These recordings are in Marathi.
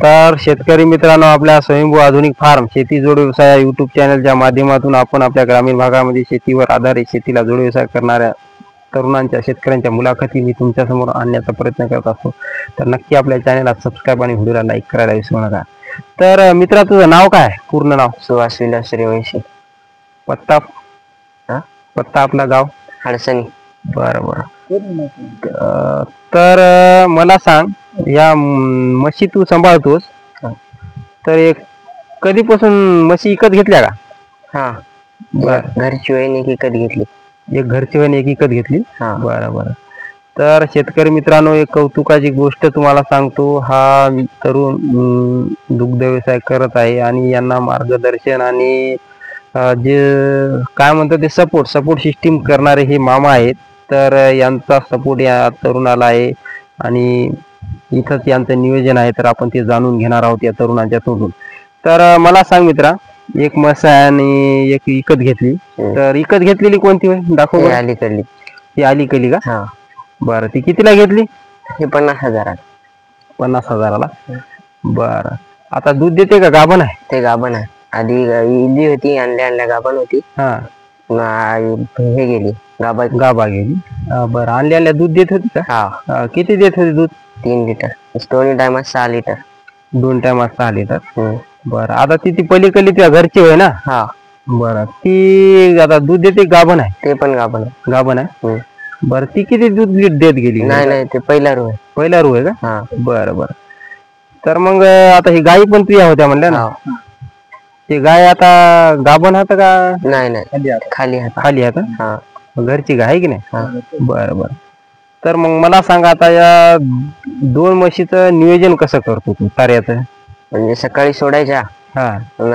तर शेतकरी मित्रांनो, आपल्या स्वयंभू आधुनिक फार्म शेती जोड व्यवसाय या युट्यूब चॅनलच्या माध्यमातून आपण आपल्या ग्रामीण भागामध्ये शेतीवर आधारित शेतीला जोड व्यवसाय करणाऱ्या तरुणांच्या शेतकऱ्यांच्या मुलाखती मी तुमच्यासमोर आणण्याचा प्रयत्न करत असतो. तर नक्की आपल्या चॅनलला सबस्क्राईब आणि व्हिडिओला लाईक करायला विसरू नका. तर मित्रा, तुझं नाव काय? पूर्ण नाव? सुहास विलास सूर्यवंशी. पत्ता? पत्ता आपला गाव? अडचणी. बरं बरं. तर मला सांग, या म्हशी तू सांभाळतोस, तर एक कधीपासून म्हशी विकत घेतल्या का? हा, घरची वहिनी विकत घेतली. एक घरची वहिनी एक विकत घेतली. बरं बरं. तर शेतकरी मित्रांनो, एक कौतुकाची गोष्ट तुम्हाला सांगतो. हा तरुण दुग्ध व्यवसाय करत आहे आणि यांना मार्गदर्शन आणि जे काय म्हणतात ते सपोर्ट सिस्टीम करणारे हे मामा आहेत. तर यांचा सपोर्ट या तरुणाला आहे आणि इथंच यांचं नियोजन आहे. तर आपण ते जाणून घेणार आहोत या तरुणाच्या तोंडून. तर मला सांग मित्रा, एक म्हस आहे आणि एक विकत घेतली. तर विकत घेतलेली कोणती होय? दाखव. अलीकडली. ही अलीकडली का? हा. बरं, ती कितीला घेतली? हे 50,000. 50,000ला. बरं. आता दूध देते का गाभण आहे? ते गाभण आहे. आधी इली होती, आणल्या गाभण होती. हा. हे गेली गाभा गेली. बरं, आणल्या दूध देत होती का? हा. किती देत होती दूध? 3 लिटर. 2 टायमात 6 लिटर. 2 टायमात 6 लिटर. बरं, आता ती पलीकडली तुझ्या घरची होय ना? हा. बरं, ती आता दूध देते गाभण आहे? ते पण गाभण आहे. गाभण आहे. बरं, ती किती दूध देत गेली? नाही, ते पहिला रू आहे. पहिला रू आहे का? हा. बरं बरं. तर मग आता ही गाई पण तुझ्या होत्या म्हणल्या ना? ती गाय आता गाभण हात का? नाही, खाली हात. खाली हात. हा. घरची गाय आहे की नाही? बरं बरं. तर मग मला सांगा, आता या 2 म्हशीचं नियोजन कसं करतो तू साऱ्याचं? म्हणजे सकाळी सोडायच्या. हा.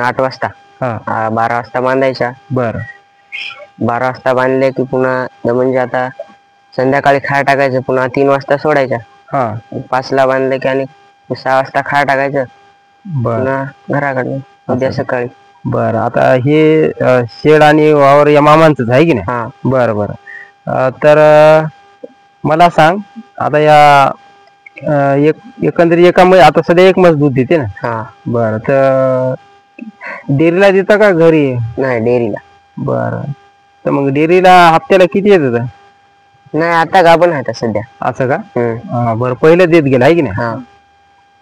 8 वाजता. हा. 12 वाजता बांधायच्या. बरं. 12 वाजता बांधले की पुन्हा म्हणजे आता संध्याकाळी खाय टाकायचं. पुन्हा 3 वाजता सोडायच्या. हा. 5 ला बांधले की आणि 6 वाजता खाय टाकायचं. पुन्हा घराकडे उद्या सकाळी. बरं, आता हे शेड आणि वावर या मामांचंच आहे की नाही? हा. बरं बरं. तर मला सांग, आता या एकंदरीत एका आता सध्या एक म्हस दूध देते ना? हा. बरं, तर डेअरीला देता का घरी? नाही, डेअरीला. बरं, तर मग डेअरीला हप्त्याला किती येत होतं? नाही, आता गाभण आहे सध्या. असं का? बरं, पहिलं देत गेला आहे की नाही? हा.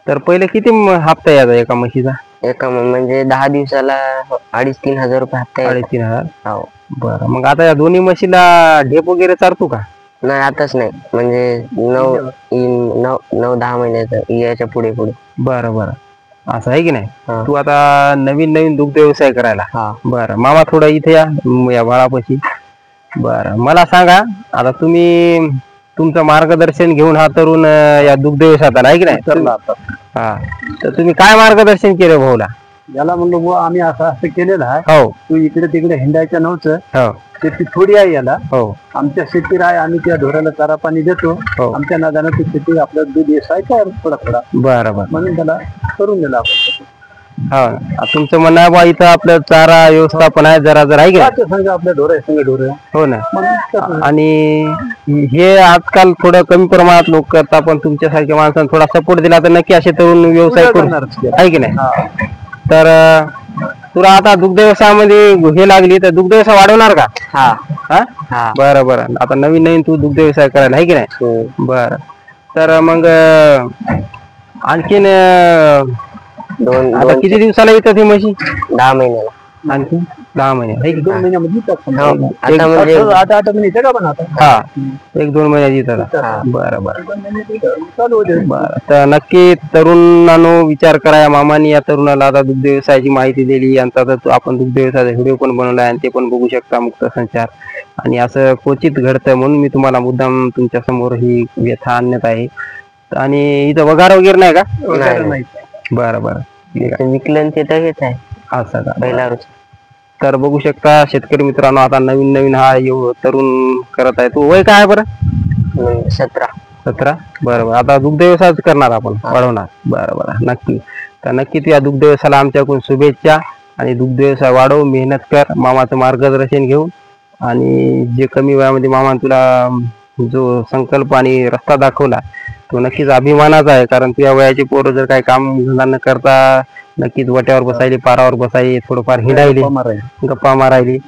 तर पहिले किती हप्ता यायचा एका म्हशीचा? एका म्हणजे 10 दिवसाला 2,500-3 हजार रुपये हप्ता. 2,500. हो. बरं, मग आता या दोन्ही म्हशीला ढेप वगैरे चारतो का? नाही, आताच नाही, म्हणजे 9-10 महिन्याचं याच्या पुढे. बरं बरं, असं आहे की नाही? तू आता नवीन दुग्ध व्यवसाय करायला. बरं, मामा थोडं इथे या बाळापाशी. बरं, मला सांगा, आता तुम्ही तुमचं मार्गदर्शन घेऊन हा तरुण या दुग्ध व्यवसायात आला आहे की नाही? हा. तर तुम्ही काय मार्गदर्शन केलं भाऊला? याला म्हणलो बुवा, आम्ही असं केलेलं आहे. हो. तू इकडे तिकडे हिंडायचं नव्हतं. हो. शेती थोडी आहे याला. हो. आमच्या शेतीला आहे, आम्ही त्या ढोराला चारा पाणी देतो. आमच्या नादानं ती शेती आपलं दूध व्यवसाय काय थोडा. बरं बरं. म्हणून त्याला करून दिला आपण. हा, तुमचं म्हणणं आहे बा, इथं आपलं चारा व्यवस्थापन आहे जरा आहे की संघ आपल्या ढोर. हो ना. आणि हे आजकाल थोडं कमी प्रमाणात लोक करतात, पण तुमच्यासारख्या माणसांना थोडा सपोर्ट दिला तर नक्की असे तरुण व्यवसाय करणार आहे की नाही? तर तुला आता दुग्ध व्यवसायामध्ये हे लागली तर दुग्ध व्यवसाय वाढवणार का? हा. बरं बरं. आता नवीन तू दुग्ध व्यवसाय करायला आहे की नाही? बरं. तर मग आणखीन आता किती दिवसाला येतात ही म्हशी? 10 महिन्याला. आणखी 10 महिने? 2 महिन्यामध्ये हा, 1-2 महिन्यात येतात. बरं बरं. बरं, तर नक्की तरुणांनो विचार करा. या मामानी या तरुणाला आता दुग्ध व्यवसायाची माहिती दिली. यांचा तर आपण दुग्ध व्यवसायाचा व्हिडिओ पण बनवला आहे आणि ते पण बघू शकता, मुक्त संचार. आणि असं क्वचित घडतं म्हणून मी तुम्हाला मुद्दाम तुमच्या समोर ही व्यथा आणण्यात आहे. आणि इथं वगार वगैरे नाही का? नाही. बरं बरं. विकलन ते तर हेच आहे. असं का? पहिला. तर बघू शकता शेतकरी मित्रांनो, आता नवीन हा तरुण करत आहे. तो वय काय बरं? 17. बरं बरं. आता दुग्ध व्यवसाय करणार आपण, वाढवणार. बरं बरं, नक्की. तर नक्कीच या दुग्ध व्यवसायाला आमच्याकडून शुभेच्छा. आणि दुग्ध व्यवसाय वाढव, मेहनत कर, मामाचं मार्गदर्शन घेऊन. आणि जे कमी वयामध्ये मामा तुला जो संकल्प आणि रस्ता दाखवला तो नक्कीच अभिमानाचा आहे. कारण तुझ्या वयाची पोरं जर काही काम धंदा न करता नक्कीच वट्यावर बसायली, पारावर बसायली, थोडंफार हिंडायली, गप्पा मारायली,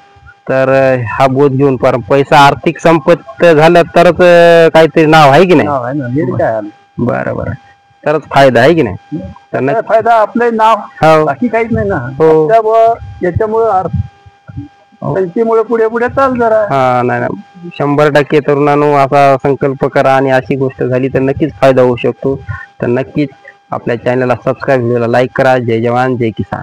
तर हा बोध घेऊन पैसा आर्थिक संपत्त झालं तरच काहीतरी नाव आहे की नाही. बरं बरं, तरच फायदा आहे की नाही. तर नक्की फायदा आपलं नाव, हो बाकी काहीच नाही ना. हो याच्यामुळे संख्येमुळे पुढे पुढे चाल जरा. हा नाही नाही, 100% तरुणांनो असा संकल्प करा आणि अशी गोष्ट झाली तर नक्कीच फायदा होऊ शकतो. तर नक्कीच आपल्या चॅनलला सबस्क्राईब, व्हिडिओला लाईक करा. जय जवान जय किसान.